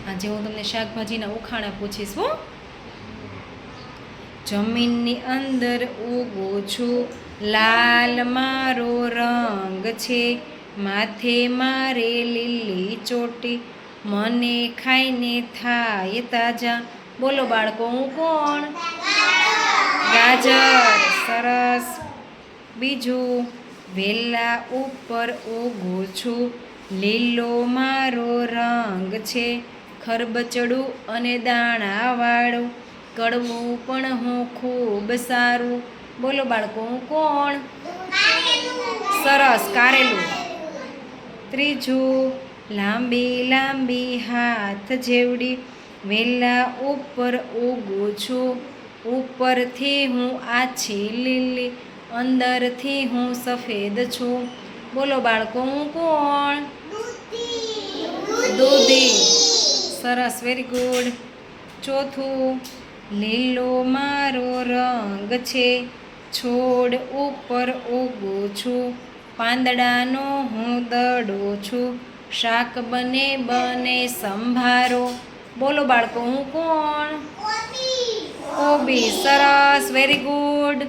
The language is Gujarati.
આજે હું તમને શાકભાજીના ઉખાણા પૂછીશ હો. જમીનની અંદર ઉગું છું, લાલ મારો રંગ છે, માથે મારે લીલી ચોટી, મને ખાઈને થાય તાજા. બોલો બાળકો, હું કોણ? ગાજર. સરસ. બીજું, વેલા ઉપર ઉગું છું, લીલો મારો રંગ છે, ખરબચડું અને દાણાવાળું, કડવું પણ હું ખૂબ સારું. બોલો બાળકો, હું કોણ? સરસ. કારેલું. ત્રીજું, લાંબી લાંબી હાથ જેવડી, વેલા ઉપર ઉગું છું, ઉપરથી હું આછી લીલી, અંદરથી હું સફેદ છું. બોલો બાળકો, હું કોણ? દૂધી. સરસ. Very good. ચોથું, લીલો મારો રંગ છે, છોડ ઉપર ઉગું છું, પાંદડાનો હું દડો છું, શાક બને બને સંભારો. બોલો બાળકો, હું કોણ? કોબી. સરસ. Very good.